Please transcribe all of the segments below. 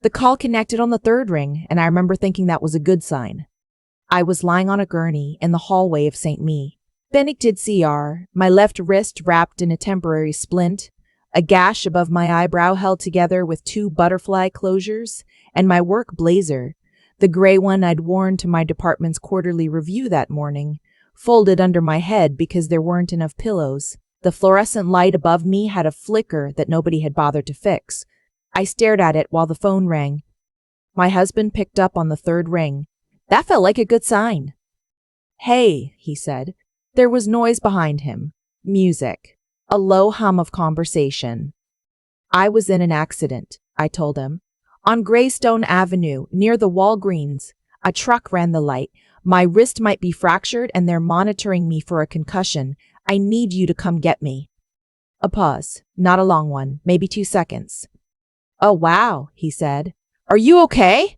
The call connected on the third ring, and I remember thinking that was a good sign. I was lying on a gurney in the hallway of St. Me. Benedicted CR, my left wrist wrapped in a temporary splint, a gash above my eyebrow held together with two butterfly closures, and my work blazer, the gray one I'd worn to my department's quarterly review that morning, folded under my head because there weren't enough pillows. The fluorescent light above me had a flicker that nobody had bothered to fix. I stared at it while the phone rang. My husband picked up on the third ring. That felt like a good sign. "Hey," he said. There was noise behind him. Music. A low hum of conversation. "I was in an accident," I told him. "On Greystone Avenue, near the Walgreens. A truck ran the light. My wrist might be fractured and they're monitoring me for a concussion. I need you to come get me." A pause. Not a long one. Maybe 2 seconds. "Oh, wow," he said. "Are you okay?"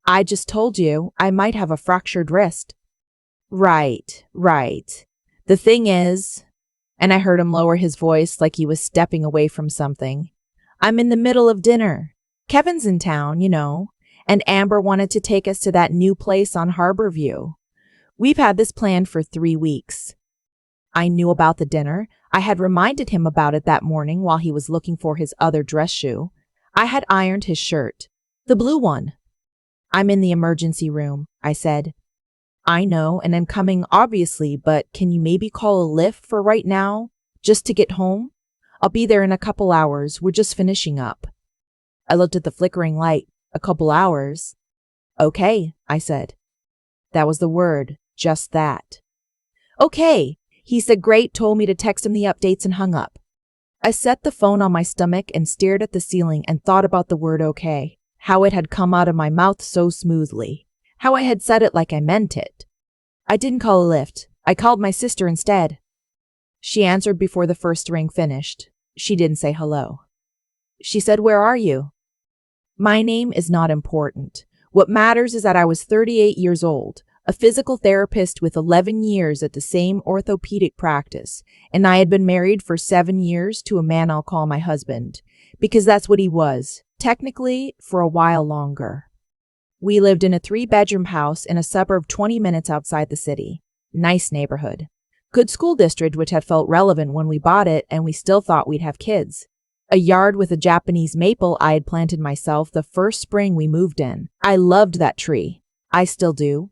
"I just told you I might have a fractured wrist." Right. The thing is," and I heard him lower his voice like he was stepping away from something, "I'm in the middle of dinner. Kevin's in town, and Amber wanted to take us to that new place on Harborview. We've had this planned for 3 weeks." I knew about the dinner. I had reminded him about it that morning while he was looking for his other dress shoe. I had ironed his shirt. The blue one. "I'm in the emergency room," I said. "I know, and I'm coming obviously, but can you maybe call a Lyft for right now? Just to get home? I'll be there in a couple hours. We're just finishing up." I looked at the flickering light. A couple hours? "Okay," I said. That was the word. Just that. "Okay." He said great, told me to text him the updates and hung up. I set the phone on my stomach and stared at the ceiling and thought about the word okay. How it had come out of my mouth so smoothly. How I had said it like I meant it. I didn't call a Lyft. I called my sister instead. She answered before the first ring finished. She didn't say hello. She said, "Where are you?" My name is not important. What matters is that I was 38 years old, a physical therapist with 11 years at the same orthopedic practice, and I had been married for 7 years to a man I'll call my husband, because that's what he was, technically, for a while longer. We lived in a 3-bedroom house in a suburb 20 minutes outside the city. Nice neighborhood. Good school district, which had felt relevant when we bought it, and we still thought we'd have kids. A yard with a Japanese maple I had planted myself the first spring we moved in. I loved that tree. I still do.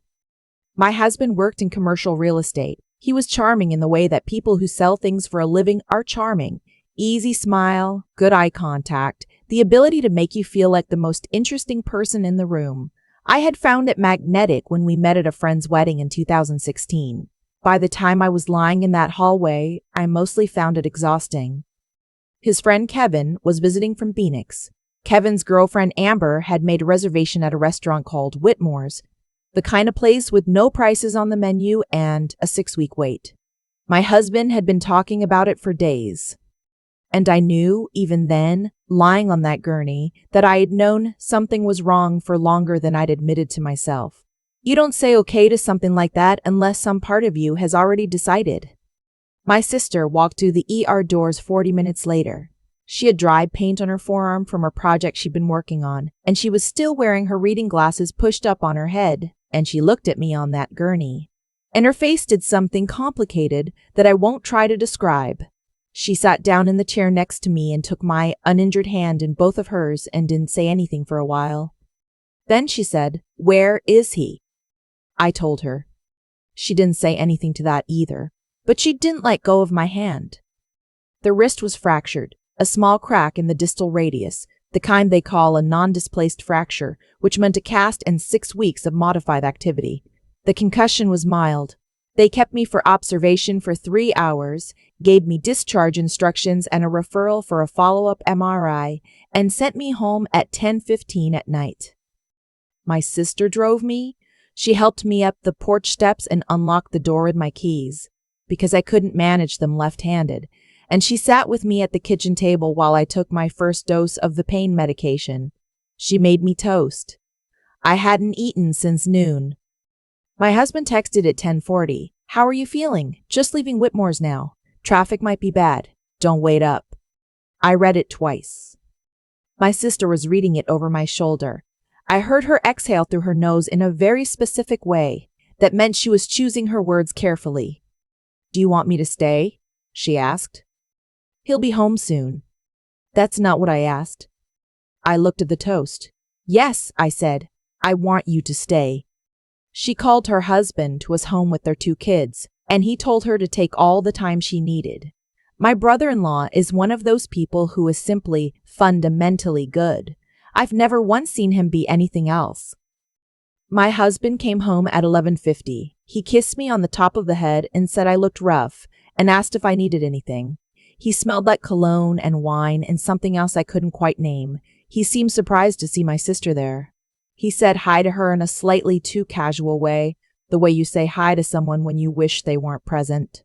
My husband worked in commercial real estate. He was charming in the way that people who sell things for a living are charming. Easy smile, good eye contact, the ability to make you feel like the most interesting person in the room. I had found it magnetic when we met at a friend's wedding in 2016. By the time I was lying in that hallway, I mostly found it exhausting. His friend Kevin was visiting from Phoenix. Kevin's girlfriend Amber had made a reservation at a restaurant called Whitmore's, the kind of place with no prices on the menu and a 6-week wait. My husband had been talking about it for days. And I knew, even then, lying on that gurney, that I had known something was wrong for longer than I'd admitted to myself. You don't say okay to something like that unless some part of you has already decided. My sister walked through the ER doors 40 minutes later. She had dry paint on her forearm from a project she'd been working on, and she was still wearing her reading glasses pushed up on her head, and she looked at me on that gurney. And her face did something complicated that I won't try to describe. She sat down in the chair next to me and took my uninjured hand in both of hers and didn't say anything for a while. Then she said, "Where is he?" I told her. She didn't say anything to that either, but she didn't let go of my hand. The wrist was fractured, a small crack in the distal radius, the kind they call a non-displaced fracture, which meant a cast and 6 weeks of modified activity. The concussion was mild. They kept me for observation for 3 hours, gave me discharge instructions and a referral for a follow-up MRI, and sent me home at 10:15 at night. My sister drove me. She helped me up the porch steps and unlocked the door with my keys, because I couldn't manage them left-handed, and she sat with me at the kitchen table while I took my first dose of the pain medication. She made me toast. I hadn't eaten since noon. My husband texted at 10:40. "How are you feeling? Just leaving Whitmore's now. Traffic might be bad. Don't wait up." I read it twice. My sister was reading it over my shoulder. I heard her exhale through her nose in a very specific way that meant she was choosing her words carefully. "Do you want me to stay?" she asked. "He'll be home soon." That's not what I asked. I looked at the toast. "Yes," I said. "I want you to stay." She called her husband, who was home with their 2 kids, and he told her to take all the time she needed. My brother-in-law is one of those people who is simply fundamentally good. I've never once seen him be anything else. My husband came home at 11:50. He kissed me on the top of the head and said I looked rough and asked if I needed anything. He smelled like cologne and wine and something else I couldn't quite name. He seemed surprised to see my sister there. He said hi to her in a slightly too casual way, the way you say hi to someone when you wish they weren't present.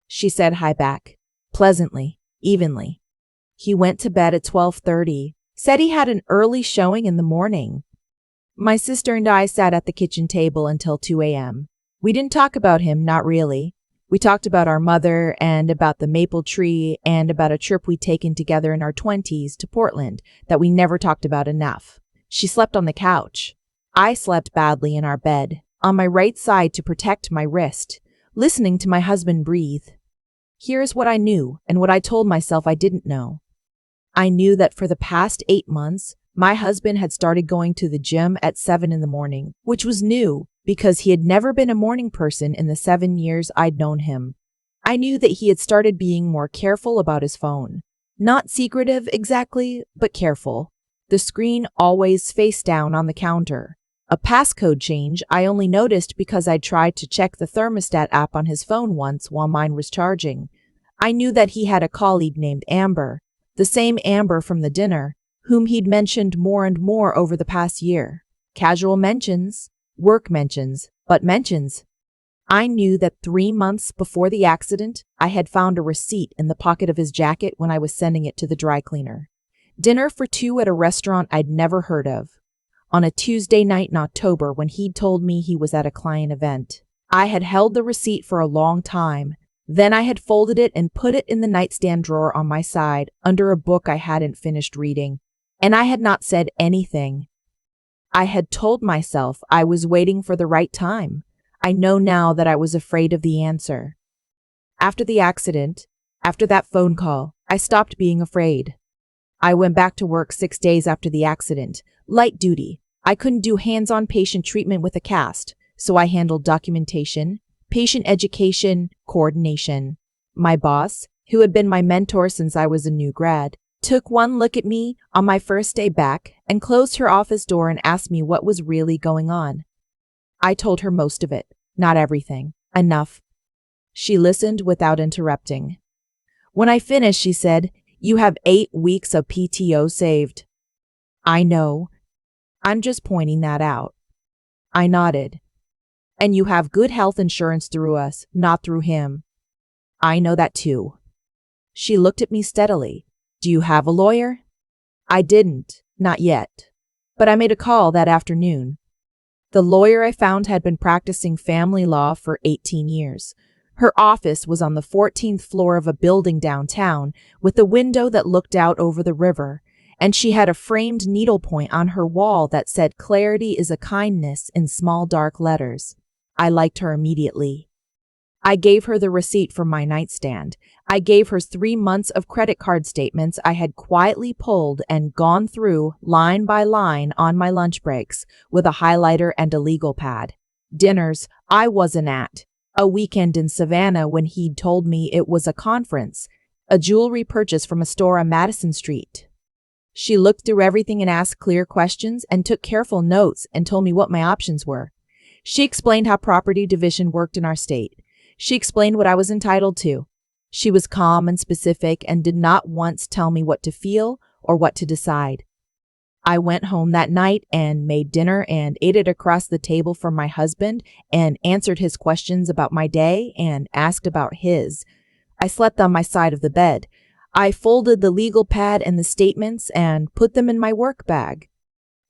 She said hi back, pleasantly, evenly. He went to bed at 12:30, said he had an early showing in the morning. My sister and I sat at the kitchen table until 2 a.m. We didn't talk about him, not really. We talked about our mother and about the maple tree and about a trip we'd taken together in our 20s to Portland that we never talked about enough. She slept on the couch. I slept badly in our bed, on my right side to protect my wrist, listening to my husband breathe. Here's what I knew and what I told myself I didn't know. I knew that for the past 8 months, my husband had started going to the gym at 7 in the morning, which was new because he had never been a morning person in the 7 years I'd known him. I knew that he had started being more careful about his phone. Not secretive exactly, but careful. The screen always face down on the counter. A passcode change I only noticed because I'd tried to check the thermostat app on his phone once while mine was charging. I knew that he had a colleague named Amber, the same Amber from the dinner, whom he'd mentioned more and more over the past year. Casual mentions, work mentions, but mentions. I knew that 3 months before the accident, I had found a receipt in the pocket of his jacket when I was sending it to the dry cleaner. Dinner for 2 at a restaurant I'd never heard of. On a Tuesday night in October when he'd told me he was at a client event. I had held the receipt for a long time. Then I had folded it and put it in the nightstand drawer on my side under a book I hadn't finished reading. And I had not said anything. I had told myself I was waiting for the right time. I know now that I was afraid of the answer. After the accident, after that phone call, I stopped being afraid. I went back to work 6 days after the accident, light duty. I couldn't do hands-on patient treatment with a cast, so I handled documentation, patient education, coordination. My boss, who had been my mentor since I was a new grad, took one look at me on my first day back and closed her office door and asked me what was really going on. I told her most of it, not everything, enough. She listened without interrupting. When I finished, she said, "You have 8 weeks of PTO saved." I know. I'm just pointing that out. I nodded. And you have good health insurance through us, not through him. I know that too. She looked at me steadily. Do you have a lawyer? I didn't, not yet. But I made a call that afternoon. The lawyer I found had been practicing family law for 18 years. Her office was on the 14th floor of a building downtown with a window that looked out over the river, and she had a framed needlepoint on her wall that said "Clarity is a kindness" in small dark letters. I liked her immediately. I gave her the receipt from my nightstand. I gave her 3 months of credit card statements I had quietly pulled and gone through line by line on my lunch breaks with a highlighter and a legal pad. Dinners I wasn't at. A weekend in Savannah when he'd told me it was a conference. A jewelry purchase from a store on Madison Street. She looked through everything and asked clear questions and took careful notes and told me what my options were. She explained how property division worked in our state. She explained what I was entitled to. She was calm and specific and did not once tell me what to feel or what to decide. I went home that night and made dinner and ate it across the table from my husband and answered his questions about my day and asked about his. I slept on my side of the bed. I folded the legal pad and the statements and put them in my work bag.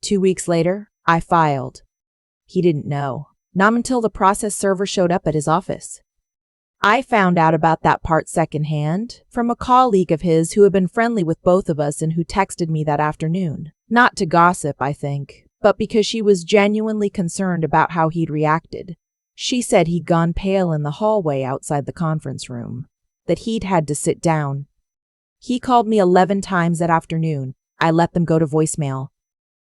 2 weeks later, I filed. He didn't know, not until the process server showed up at his office. I found out about that part secondhand from a colleague of his who had been friendly with both of us and who texted me that afternoon. Not to gossip, I think, but because she was genuinely concerned about how he'd reacted. She said he'd gone pale in the hallway outside the conference room, that he'd had to sit down. He called me 11 times that afternoon. I let them go to voicemail.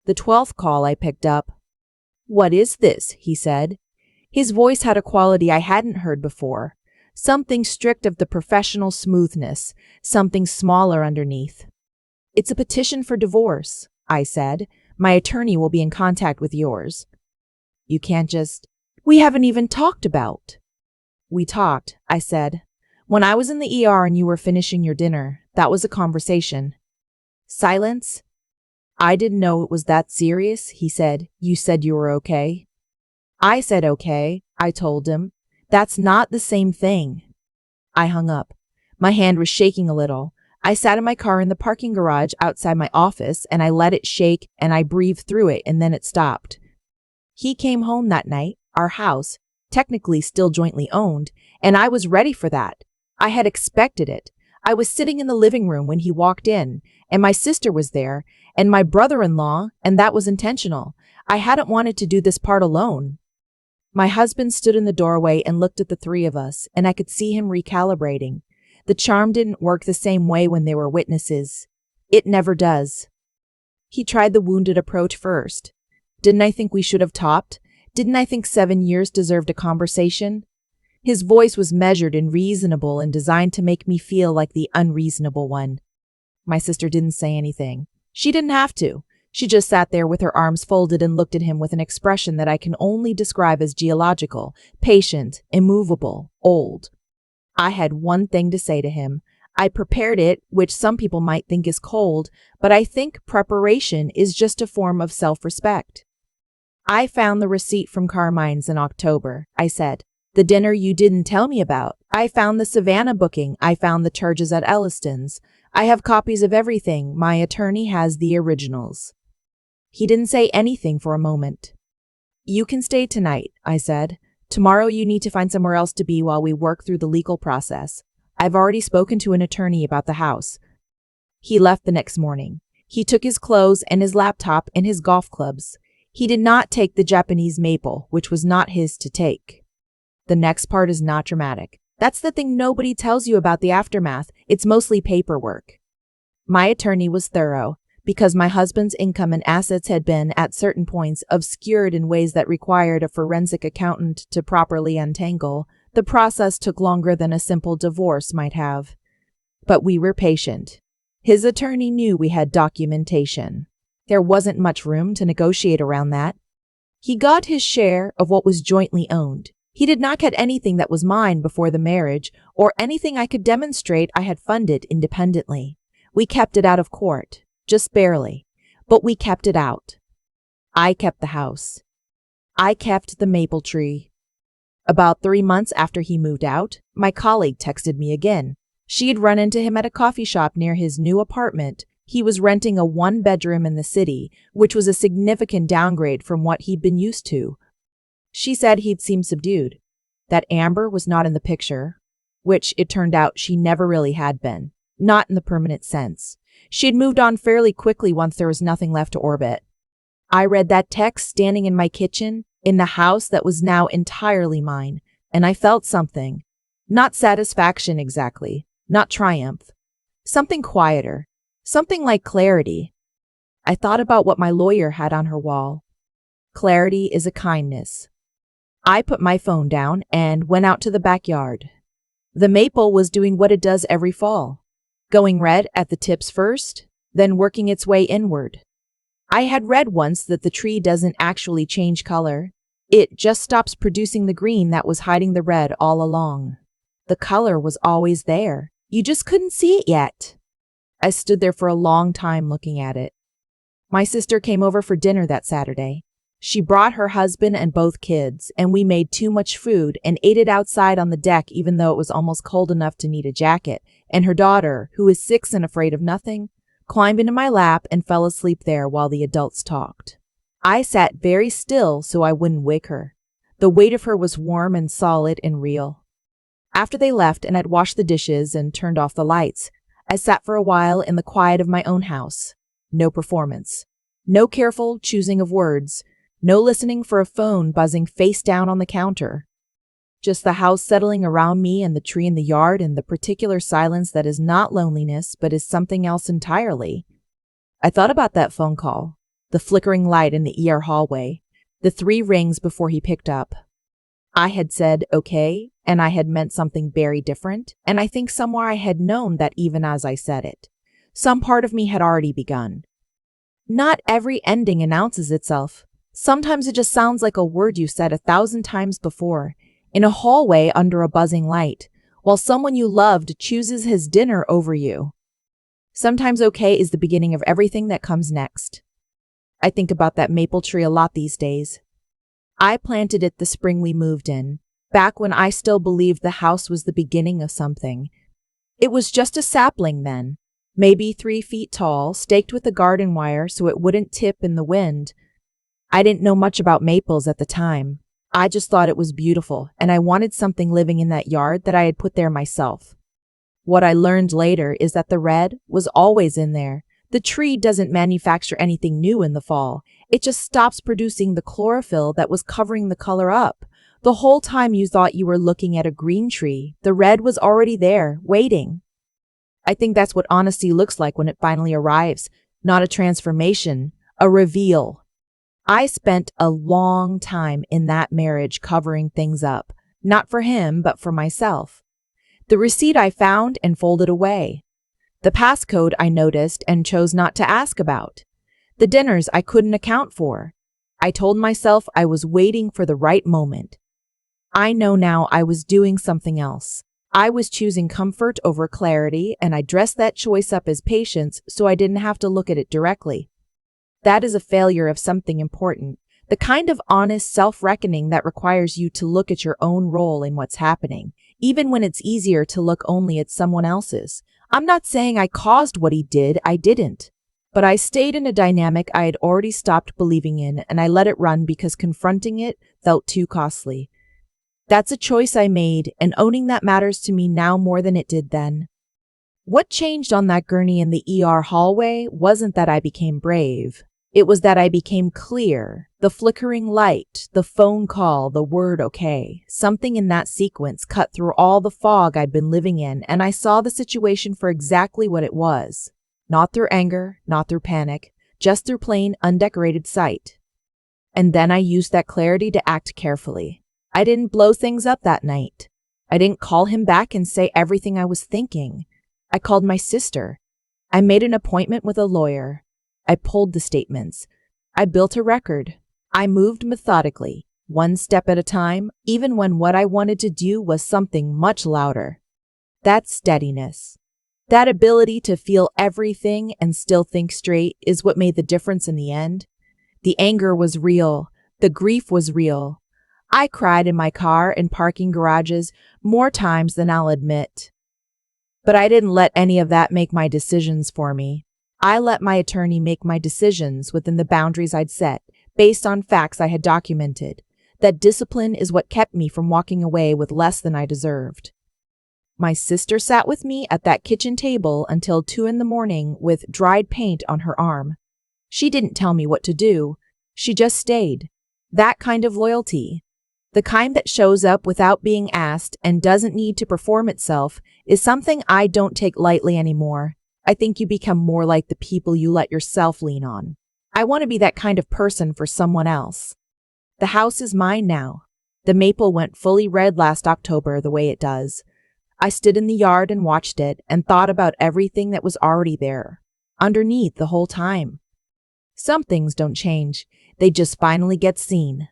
The 12th call I picked up. "What is this?" he said. His voice had a quality I hadn't heard before. Something strict of the professional smoothness, something smaller underneath. "It's a petition for divorce," I said. "My attorney will be in contact with yours." "You can't just—" "We haven't even talked about." "We talked," I said. "When I was in the ER and you were finishing your dinner, that was a conversation." Silence. "I didn't know it was that serious," he said. "You said you were okay." I said okay, I told him. "That's not the same thing." I hung up. My hand was shaking a little. I sat in my car in the parking garage outside my office and I let it shake and I breathed through it and then it stopped. He came home that night, our house, technically still jointly owned, and I was ready for that. I had expected it. I was sitting in the living room when he walked in, and my sister was there, and my brother-in-law, and that was intentional. I hadn't wanted to do this part alone. My husband stood in the doorway and looked at the three of us, and I could see him recalibrating. The charm didn't work the same way when there were witnesses. It never does. He tried the wounded approach first. Didn't I think we should have topped? Didn't I think 7 years deserved a conversation? His voice was measured and reasonable and designed to make me feel like the unreasonable one. My sister didn't say anything. She didn't have to. She just sat there with her arms folded and looked at him with an expression that I can only describe as geological, patient, immovable, old. I had one thing to say to him. I prepared it, which some people might think is cold, but I think preparation is just a form of self-respect. "I found the receipt from Carmine's in October," I said. "The dinner you didn't tell me about. I found the Savannah booking. I found the charges at Elliston's. I have copies of everything. My attorney has the originals." He didn't say anything for a moment. "You can stay tonight," I said. "Tomorrow you need to find somewhere else to be while we work through the legal process. I've already spoken to an attorney about the house." He left the next morning. He took his clothes and his laptop and his golf clubs. He did not take the Japanese maple, which was not his to take. The next part is not dramatic. That's the thing nobody tells you about the aftermath. It's mostly paperwork. My attorney was thorough. Because my husband's income and assets had been, at certain points, obscured in ways that required a forensic accountant to properly untangle, the process took longer than a simple divorce might have. But we were patient. His attorney knew we had documentation. There wasn't much room to negotiate around that. He got his share of what was jointly owned. He did not get anything that was mine before the marriage, or anything I could demonstrate I had funded independently. We kept it out of court. Just barely, but we kept it out. I kept the house. I kept the maple tree. About 3 months after he moved out, my colleague texted me again. She had run into him at a coffee shop near his new apartment. He was renting a 1-bedroom in the city, which was a significant downgrade from what he'd been used to. She said he'd seemed subdued, that Amber was not in the picture, which it turned out she never really had been, not in the permanent sense. She had moved on fairly quickly once there was nothing left to orbit. I read that text standing in my kitchen, in the house that was now entirely mine, and I felt something. Not satisfaction exactly, not triumph. Something quieter, something like clarity. I thought about what my lawyer had on her wall. Clarity is a kindness. I put my phone down and went out to the backyard. The maple was doing what it does every fall. Going red at the tips first, then working its way inward. I had read once that the tree doesn't actually change color. It just stops producing the green that was hiding the red all along. The color was always there. You just couldn't see it yet. I stood there for a long time looking at it. My sister came over for dinner that Saturday. She brought her husband and both kids, and we made too much food and ate it outside on the deck even though it was almost cold enough to need a jacket, and her daughter, who is 6 and afraid of nothing, climbed into my lap and fell asleep there while the adults talked. I sat very still so I wouldn't wake her. The weight of her was warm and solid and real. After they left and I'd washed the dishes and turned off the lights, I sat for a while in the quiet of my own house. No performance. No careful choosing of words. No listening for a phone buzzing face down on the counter. Just the house settling around me and the tree in the yard and the particular silence that is not loneliness but is something else entirely. I thought about that phone call, the flickering light in the ER hallway, the 3 rings before he picked up. I had said okay, and I had meant something very different, and I think somewhere I had known that even as I said it. Some part of me had already begun. Not every ending announces itself. Sometimes it just sounds like a word you said 1,000 times before, in a hallway under a buzzing light, while someone you loved chooses his dinner over you. Sometimes okay is the beginning of everything that comes next. I think about that maple tree a lot these days. I planted it the spring we moved in, back when I still believed the house was the beginning of something. It was just a sapling then, maybe 3 feet tall, staked with a garden wire so it wouldn't tip in the wind. I didn't know much about maples at the time. I just thought it was beautiful, and I wanted something living in that yard that I had put there myself. What I learned later is that the red was always in there. The tree doesn't manufacture anything new in the fall. It just stops producing the chlorophyll that was covering the color up. The whole time you thought you were looking at a green tree, the red was already there, waiting. I think that's what honesty looks like when it finally arrives. Not a transformation, a reveal. I spent a long time in that marriage covering things up, not for him, but for myself. The receipt I found and folded away. The passcode I noticed and chose not to ask about. The dinners I couldn't account for. I told myself I was waiting for the right moment. I know now I was doing something else. I was choosing comfort over clarity, and I dressed that choice up as patience so I didn't have to look at it directly. That is a failure of something important, the kind of honest self-reckoning that requires you to look at your own role in what's happening, even when it's easier to look only at someone else's. I'm not saying I caused what he did, I didn't. But I stayed in a dynamic I had already stopped believing in, and I let it run because confronting it felt too costly. That's a choice I made, and owning that matters to me now more than it did then. What changed on that gurney in the ER hallway wasn't that I became brave. It was that I became clear. The flickering light, the phone call, the word okay. Something in that sequence cut through all the fog I'd been living in, and I saw the situation for exactly what it was. Not through anger, not through panic, just through plain, undecorated sight. And then I used that clarity to act carefully. I didn't blow things up that night. I didn't call him back and say everything I was thinking. I called my sister. I made an appointment with a lawyer. I pulled the statements. I built a record. I moved methodically, one step at a time, even when what I wanted to do was something much louder. That steadiness, that ability to feel everything and still think straight is what made the difference in the end. The anger was real. The grief was real. I cried in my car in parking garages more times than I'll admit. But I didn't let any of that make my decisions for me. I let my attorney make my decisions within the boundaries I'd set, based on facts I had documented. That discipline is what kept me from walking away with less than I deserved. My sister sat with me at that kitchen table until 2 a.m. with dried paint on her arm. She didn't tell me what to do. She just stayed. That kind of loyalty, the kind that shows up without being asked and doesn't need to perform itself, is something I don't take lightly anymore. I think you become more like the people you let yourself lean on. I want to be that kind of person for someone else. The house is mine now. The maple went fully red last October the way it does. I stood in the yard and watched it and thought about everything that was already there, underneath the whole time. Some things don't change. They just finally get seen.